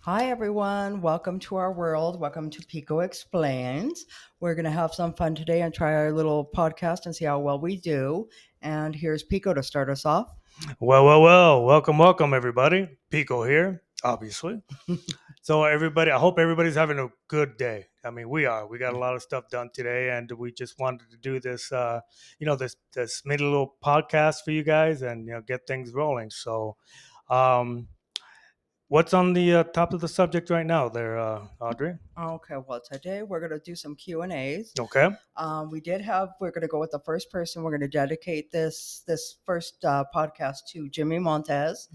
Hi, everyone. Welcome to our world. Welcome to Pico Explains. We're going to have some fun today and try our little podcast and see how well we do. And here's Pico to start us off. Well. Welcome, everybody. Pico here, obviously. So, everybody, I hope everybody's having a good day. I mean, we are. We got a lot of stuff done today, and we just wanted to do this, this mini little podcast for you guys, and get things rolling. So, um, what's on the top of the subject right now, there, Audrey? Okay, well, today we're going to do some Q&As. Okay. We're going to go with the first person. We're going to dedicate this first podcast to Jimmy Montez.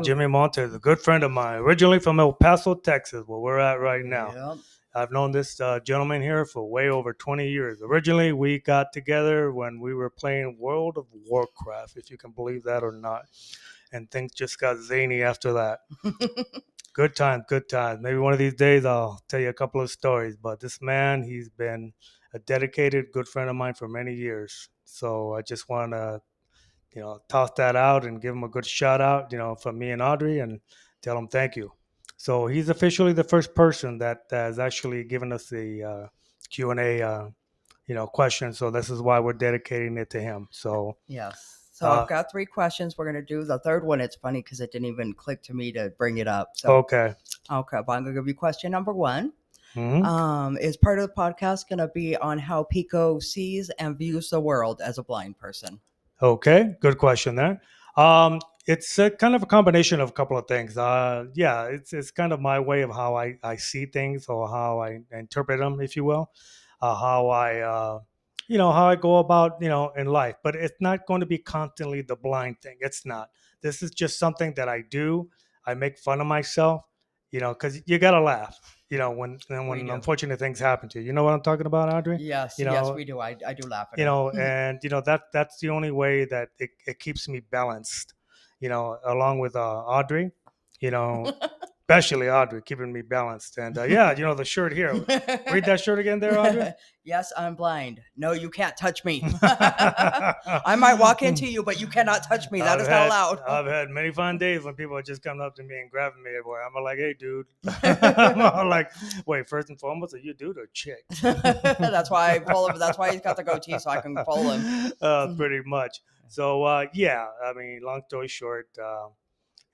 Jimmy Montes, a good friend of mine, originally from El Paso, Texas, where we're at right now. Yeah. I've known this gentleman here for way over 20 years. Originally, we got together when we were playing World of Warcraft, if you can believe that or not. And things just got zany after that. Good times, good times. Maybe one of these days I'll tell you a couple of stories. But this man, he's been a dedicated good friend of mine for many years. So I just want to, toss that out and give him a good shout out, from me and Audrey and tell him thank you. So he's officially the first person that has actually given us the Q&A, question. So this is why we're dedicating it to him. So, Yes. So uh, I've got three questions we're going to do. The third one, it's funny because it didn't even click to me to bring it up. So, okay. okay, but I'm going to give you question number one. hmm Is part of the podcast going to be on how Pico sees and views the world as a blind person? Okay. Good question there. It's a kind of a combination of a couple of things. Yeah, it's kind of my way of how I see things or how I interpret them, if you will, how how I go about, in life. But it's not going to be constantly the blind thing. It's not. This is just something that I do. I make fun of myself, because you gotta laugh, We when do. unfortunate things happen to you. You know what I'm talking about, Audrey? Yes, You yes, know, we do. I do laugh at it. and that's the only way that it keeps me balanced, along with Audrey, you know especially Audrey keeping me balanced. And yeah, the shirt here, read that shirt again there, Audrey. Yes, I'm blind. No, you can't touch me. I might walk into you, but you cannot touch me. That I've is not had allowed. I've had many fun days when people are just coming up to me and grabbing me everywhere. I'm like, hey, dude. I'm all like, wait, first and foremost, are you a dude or a chick? That's why I pull him. That's why he's got the goatee, so I can pull him. Pretty much. So yeah, I mean, long story short,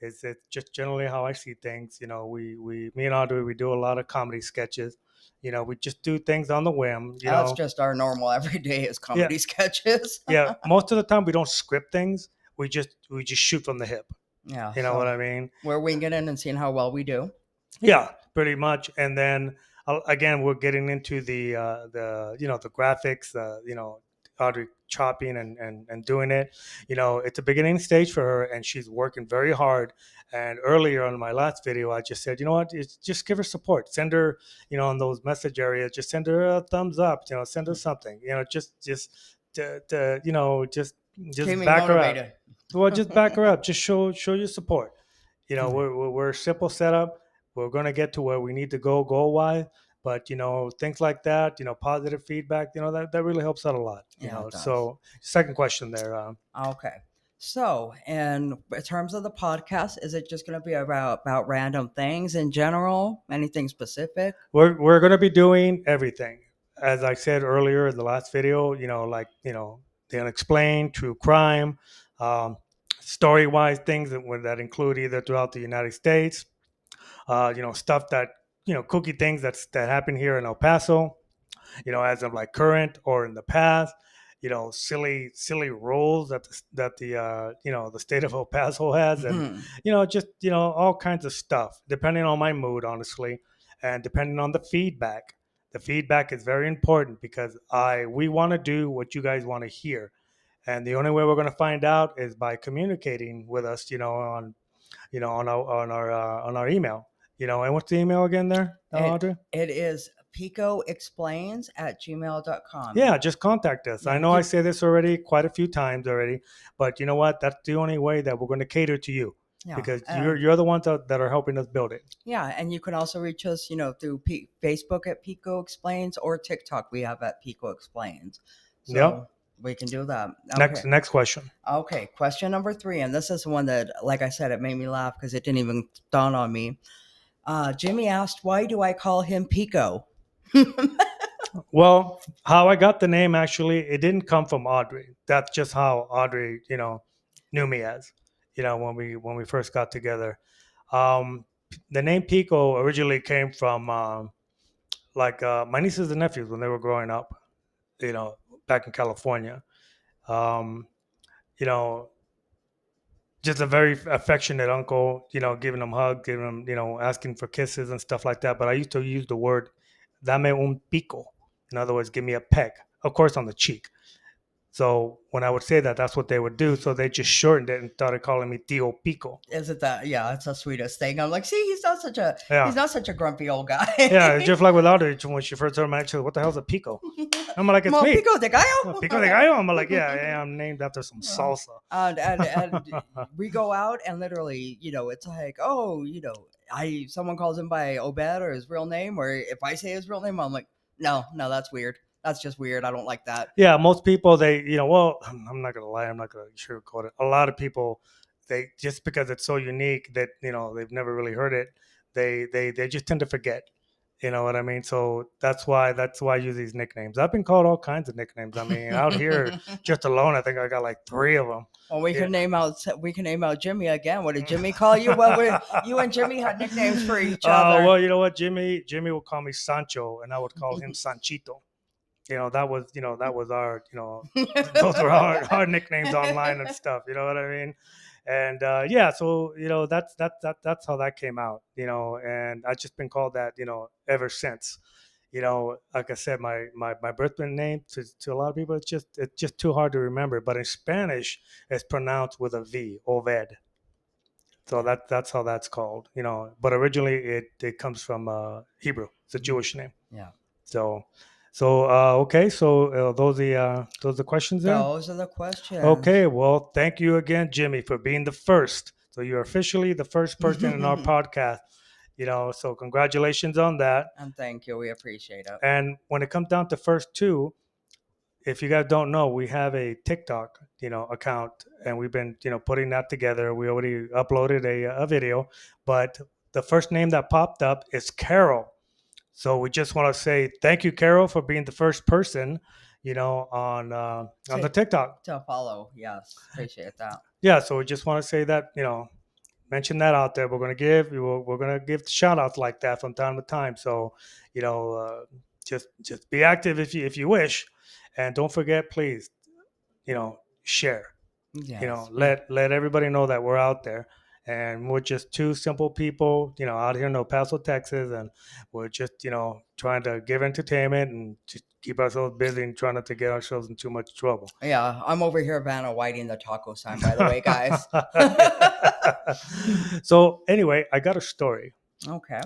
it's just generally how I see things. Me and Audrey, we do a lot of comedy sketches. We just do things on the whim. That's just our normal everyday is Yeah, comedy sketches. yeah. Most of the time, we don't script things. We just shoot from the hip. Yeah, You know what so I mean? we're winging it and seeing how well we do. Yeah, pretty much. And then again, we're getting into the graphics, Audrey chopping and doing it. It's a beginning stage for her, and she's working very hard. And earlier on my last video, I just said, you know what, just give her support, send her, on those message areas, just send her a thumbs up, send her something, just to Keep just me back her up. motivated. Well, just back her up, just show your support. Okay. We're a simple setup. We're going to get to where we need to go goal wise, but things like that, positive feedback, that really helps out a lot. Yeah, it does. So second question there. Okay. So, in terms of the podcast, is it just going to be about random things in general? Anything specific? We're going to be doing everything, as I said earlier in the last video. Like the unexplained, true crime, um, story wise things that include either throughout the United States, stuff that cookie things that happen here in El Paso, as of like current or in the past, silly rules that the state of El Paso has, and just all kinds of stuff, depending on my mood, honestly, and depending on the feedback. The feedback is very important because we want to do what you guys want to hear, and the only way we're going to find out is by communicating with us, on our email. And what's the email again there, it Audrey? it is picoexplains@gmail.com. Yeah, just contact us. I Yeah, know I say this already quite a few times already, but you know what? That's the only way that we're going to cater to you, yeah, because you're the ones that are helping us build it. yeah, and you can also reach us, through Facebook at Pico Explains or TikTok we have at Pico Explains. Yep. So we can do that. Next Okay. next question. Okay. Question number three, and this is one that, like I said, it made me laugh because it didn't even dawn on me. Jimmy asked, why do I call him Pico? Well, how I got the name actually, it didn't come from Audrey. That's just how Audrey, knew me as, when we first got together. Um, the name Pico originally came from my nieces and nephews when they were growing up, you know, back in California. Um, you know, just a very affectionate uncle, giving them hugs, giving them, asking for kisses and stuff like that. But I used to use the word dame un pico. In other words, give me a peck, of course, on the cheek. So when I would say that, that's what they would do. So they just shortened it and started calling me Tio Pico. Is it that? Yeah, it's the sweetest thing. I'm like, see, he's Yeah. not such a grumpy old guy. Yeah, it's just like with Audrey when she first heard my accent, what the hell's a Pico? I'm like, it's Mo me. Pico de Oh, Gallo. Pico de Gallo? I'm like, yeah, I'm named after some salsa. And we go out and literally, it's like, oh, someone calls him by Obed or his real name, or if I say his real name, I'm like, no, that's weird. That's just weird. I don't like that. Yeah, most people well, I'm not gonna lie, I'm not gonna sugarcoat it. A lot of people, they just because it's so unique that they've never really heard it, they just tend to forget. You know what I mean? So that's why I use these nicknames. I've been called all kinds of nicknames. I mean, out here just alone, I think I got like 3 of them. Well, we Yeah. can name out Jimmy again. What did Jimmy call you? Well, you and Jimmy had nicknames for each other. Well, you know what, Jimmy would call me Sancho, and I would call him Sanchito. That was our, those were our nicknames online and stuff. You know what I mean? And yeah, so that's how that came out. And I've just been called that, ever since. Like I said, my birth name to a lot of people, it's just too hard to remember. But in Spanish, it's pronounced with a V, Oved. So that's how that's called. But originally it comes from Hebrew. It's a Jewish name. Yeah. So, okay. So those are the questions there. Those are the questions. Okay. Well, thank you again, Jimmy, for being the first. So you're officially the first person in our podcast. So congratulations on that. And thank you. We appreciate it. And when it comes down to first two, if you guys don't know, we have a TikTok, account, and we've been, putting that together. We already uploaded a video, but the first name that popped up is Carol. So we just want to say thank you, Carol, for being the first person, on the TikTok. To follow. Yes. Appreciate that. Yeah. So we just want to say that, mention that out there. We're gonna give shout outs like that from time to time. So, just be active if you wish, and don't forget, please, share. Yes. Let everybody know that we're out there, and we're just two simple people, out here in El Paso, Texas, and we're just, trying to give entertainment and just keep ourselves busy and trying not to get ourselves in too much trouble. Yeah, I'm over here Vanna Whiting the taco sign, by the way, guys. So anyway, I got a story. Okay.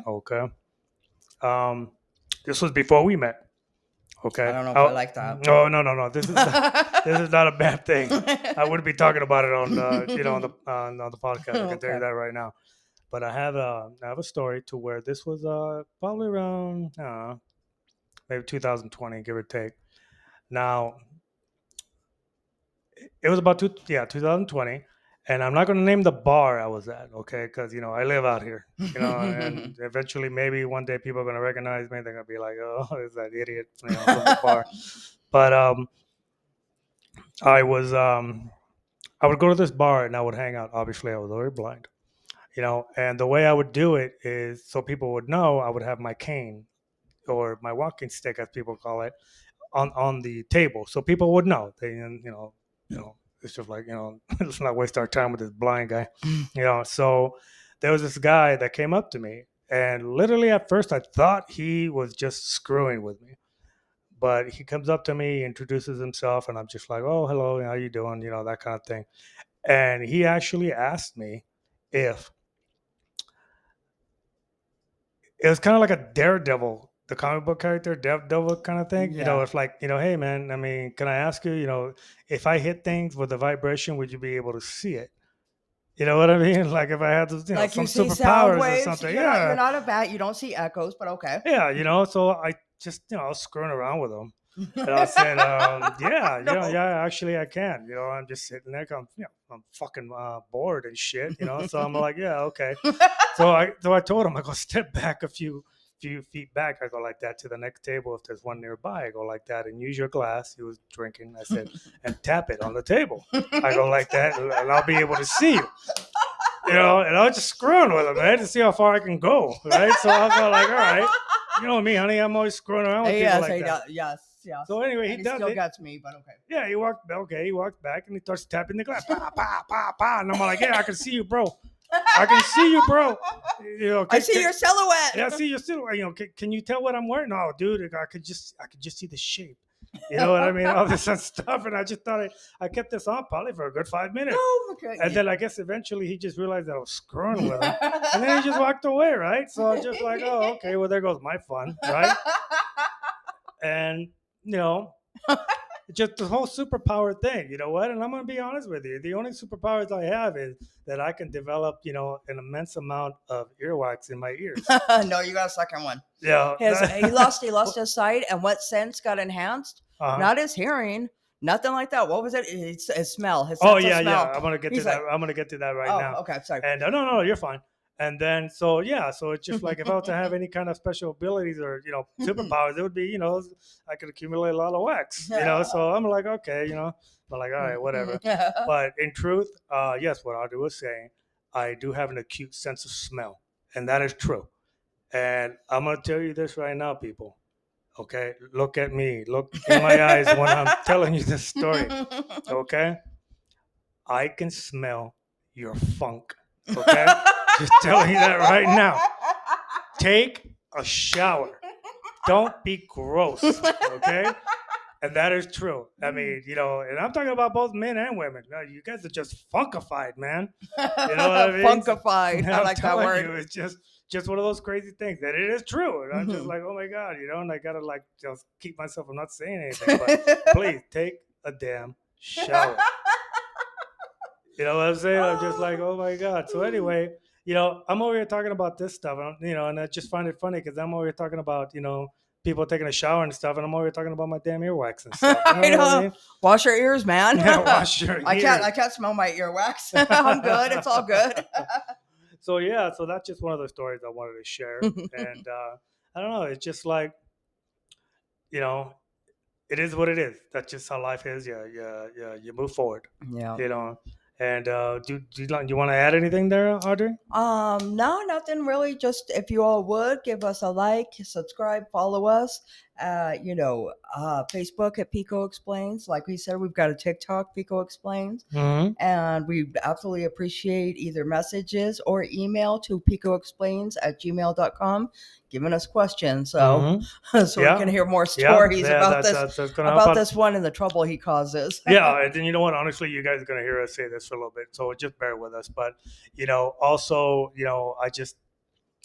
This was before we met. Okay. I don't know if I like that. No. This is not a bad thing. I wouldn't be talking about it on the podcast. I can tell you that right now. But I have a story to where this was probably around I don't know, maybe 2020, give or take. Now it was about 2020, and I'm not going to name the bar I was at, okay? Because I live out here, and eventually maybe one day people are going to recognize me. They're going to be like, "Oh, is that idiot from the bar?" But I would go to this bar and I would hang out. Obviously, I was already blind, and the way I would do it is so people would know. I would have my cane or my walking stick, as people call it, on the table, so people would know. It's just like let's not waste our time with this blind guy, So there was this guy that came up to me, and literally at first I thought he was just screwing with me. But he comes up to me, introduces himself, and I'm just like, "Oh, hello, how you doing?" That kind of thing. And he actually asked me if it was kind of like a Daredevil, the comic book character, Daredevil kind of thing. Yeah. It's like, hey, man, I mean, can I ask you, if I hit things with a vibration, would you be able to see it? You know what I mean? Like if I had like some you see superpowers sound or waves. something. You're not a bat. You don't see echoes, but okay. Yeah, so I just, I was screwing around with him. And I said, yeah, No. yeah, actually I can. I'm just sitting there, I'm fucking bored and shit, So I'm like, yeah, okay. So I told him, I go step back a few feet back. I go like that to the next table. If there's one nearby, I go like that and use your glass. He was drinking. I said, and tap it on the table. I go like that, and I'll be able to see you. And I was just screwing with him, man, to see how far I can go, right? So I was like, all right, you know me, honey, I'm always screwing around with people Yes, like that. yes, yes. So anyway, he And he does still it. gets me, but okay. Yeah, he walked back and he starts tapping the glass. Pa, pa, pa, pa. And I'm like, yeah, I can see you, bro. I can see you, bro. I see your silhouette. Yeah, I see your silhouette. Can you tell what I'm wearing? No, dude, I could just see the shape. You know what I mean? All this stuff. And I just thought I kept this on probably for a good 5 minutes. Oh, okay. And then I guess eventually he just realized that I was screwing with him. And then he just walked away, right? So I was just like, oh, okay, well, there goes my fun, right? And, just the whole superpower thing, you know what? And I'm going to be honest with you. The only superpowers I have is that I can develop, an immense amount of earwax in my ears. No, you got a second one. Yeah. He lost his sight, and what sense got enhanced? Uh-huh. Not his hearing, nothing like that. What was it? His smell. His Oh sense of yeah, smell. yeah. I'm gonna get to that. I'm gonna get to that right now. Okay, sorry. And no, you're fine. And then so it's just like if I was to have any kind of special abilities or superpowers, it would be I could accumulate a lot of wax. So I'm like okay, but like all right, whatever. But in truth, yes, what Audrey was saying, I do have an acute sense of smell, and that is true. And I'm gonna tell you this right now, people. Okay, look at me. Look in my eyes when I'm telling you this story. Okay, I can smell your funk. Okay, just telling you that right now. Take a shower. Don't be gross. Okay, and that is true. I mean, and I'm talking about both men and women. No, you guys are just funkified, man. You know what I mean? Funkified. I like that word. It's just one of those crazy things that it is true. And I'm just like, oh my God, and I gotta like just keep myself from not saying anything. But please take a damn shower. You know what I'm saying? I'm just like, oh my God. So anyway, I'm over here talking about this stuff, and I just find it funny because I'm over here talking about, people taking a shower and stuff, and I'm over here talking about my damn earwax and stuff. You know what I mean? Wash your ears, man. Yeah, wash your ears. I can't smell my earwax. I'm good. It's all good. So yeah, so that's just one of the stories I wanted to share, and I don't know. It's just like, it is what it is. That's just how life is. Yeah. You move forward. Yeah. And do you want to add anything there, Audrey? No, nothing really. Just if you all would give us a like, subscribe, follow us. Facebook at Pico Explains. Like we said, we've got a TikTok, Pico Explains. Mm-hmm. And we absolutely appreciate either messages or email to picoexplains@gmail.com giving us questions. So, so we can hear more stories about this one and the trouble he causes. Yeah. And then, you know what? Honestly, you guys are going to hear us say this for a little bit. So just bear with us. But, also,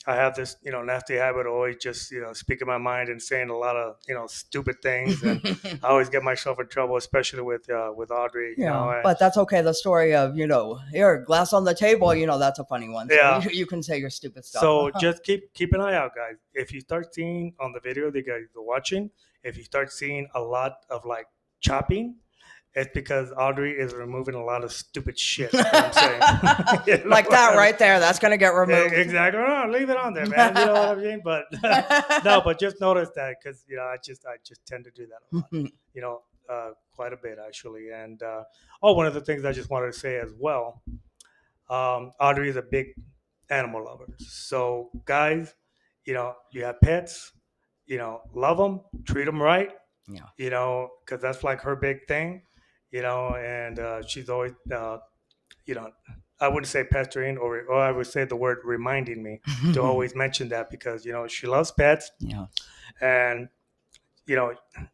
I have this, nasty habit of always just, speaking my mind and saying a lot of, stupid things, and I always get myself in trouble, especially with Audrey. But that's okay. The story of here, glass on the table, that's a funny one. So yeah, you can say your stupid stuff. So just keep an eye out, guys. If you start seeing on the video that you guys are watching, if you start seeing a lot of like chopping, it's because Audrey is removing a lot of stupid shit. I'm saying. Like that right there. That's going to get removed. Exactly. No, leave it on there, man. You know what I mean? But no, but just notice that because, I just tend to do that a lot, quite a bit actually. And, one of the things I just wanted to say as well, Audrey is a big animal lover. So guys, you have pets, love them, treat them right. Yeah. Because that's like her big thing. And she's always, I wouldn't say pestering or I would say the word reminding me to always mention that because, she loves pets. Yeah. And,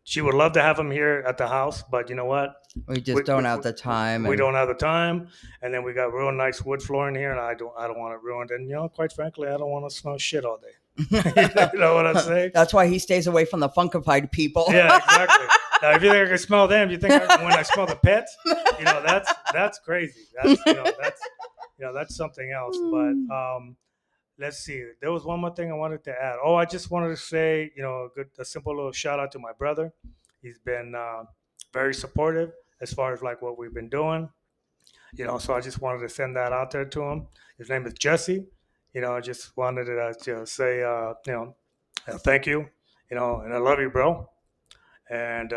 she would love to have them here at the house, but you know what? We just don't have the time. We don't have the time. And then we got real nice wood flooring here and I don't want it ruined. And, quite frankly, I don't want to smell shit all day. You know what I'm saying? That's why he stays away from the funkified people. Yeah, exactly. Now, if you think I can smell them, you think when I smell the pets, that's crazy. That's something else. But let's see. There was one more thing I wanted to add. I just wanted to say, a simple little shout out to my brother. He's been very supportive as far as like what we've been doing. So I just wanted to send that out there to him. His name is Jesse. I just wanted to say, thank you, and I love you, bro. And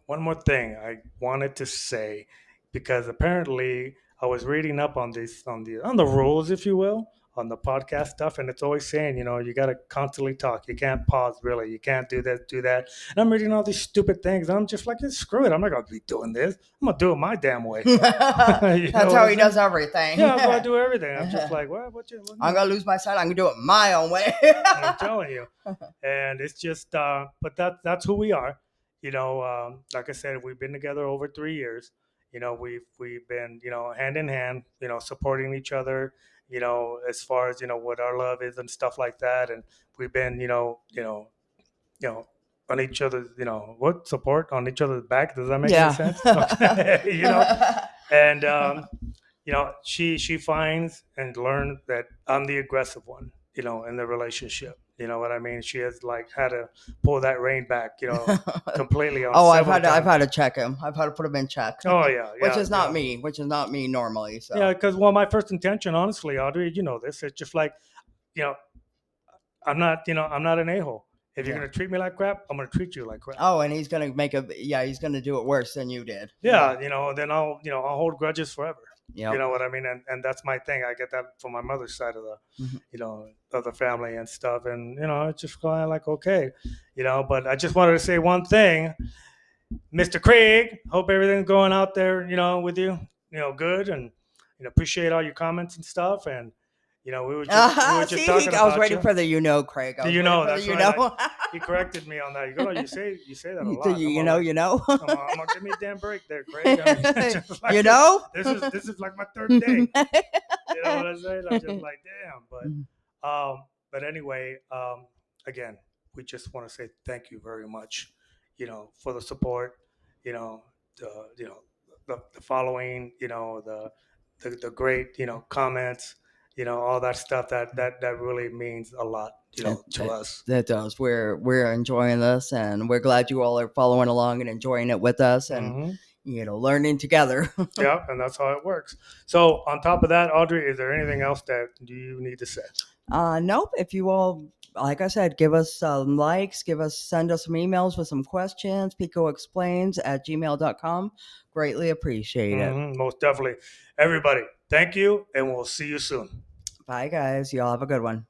one more thing I wanted to say, because apparently I was reading up on this on the rules, if you will, on the podcast stuff, and it's always saying, you got to constantly talk. You can't pause, really. You can't do this, do that. And I'm reading all these stupid things, and I'm just like, screw it. I'm not gonna be doing this. I'm gonna do it my damn way. That's how he does everything. Yeah, I'm gonna do everything. I'm just like, what I'm gonna lose my sight. I'm gonna do it my own way. I'm telling you. And it's just, but that's who we are. Like I said, we've been together over 3 years. We've been, hand in hand, supporting each other, as far as, what our love is and stuff like that. And we've been, on each other's, what support on each other's back. Does that make any sense? And, she finds and learned that I'm the aggressive one, in the relationship. You know what I mean? She has like had to pull that rein back, completely on. Oh, I've had to check him. I've had to put him in check. Oh yeah, which is not me. Which is not me normally. So yeah, because my first intention, honestly, Audrey, this, it's just like, I'm not an a-hole. If you're gonna treat me like crap, I'm gonna treat you like crap. Oh, and he's gonna he's gonna do it worse than you did. Yeah, then I'll hold grudges forever. Yep. You know what I mean? And that's my thing. I get that from my mother's side of the, of the family and stuff. And, it's just kind of like, okay, but I just wanted to say one thing, Mr. Craig, hope everything's going out there, with you, good. And, appreciate all your comments and stuff. And, we were just talking about I was waiting for the Craig. That's right. He corrected me on that. You go, you say that a lot. I'm gonna give me a damn break there, Craig. Like, this is like my third day. You know what I'm saying? I'm just like, damn. But anyway, again, we just want to say thank you very much, for the support, the following, the great, comments. All that stuff that really means a lot, to us. That does. We're enjoying this, and we're glad you all are following along and enjoying it with us, and learning together. Yeah, and that's how it works. So on top of that, Audrey, is there anything else that you need to say? Nope. If you all, like I said, give us some likes, send us some emails with some questions, picoexplains@gmail.com. Greatly appreciate it. Most definitely. Everybody, thank you, and we'll see you soon. Bye, guys. Y'all have a good one.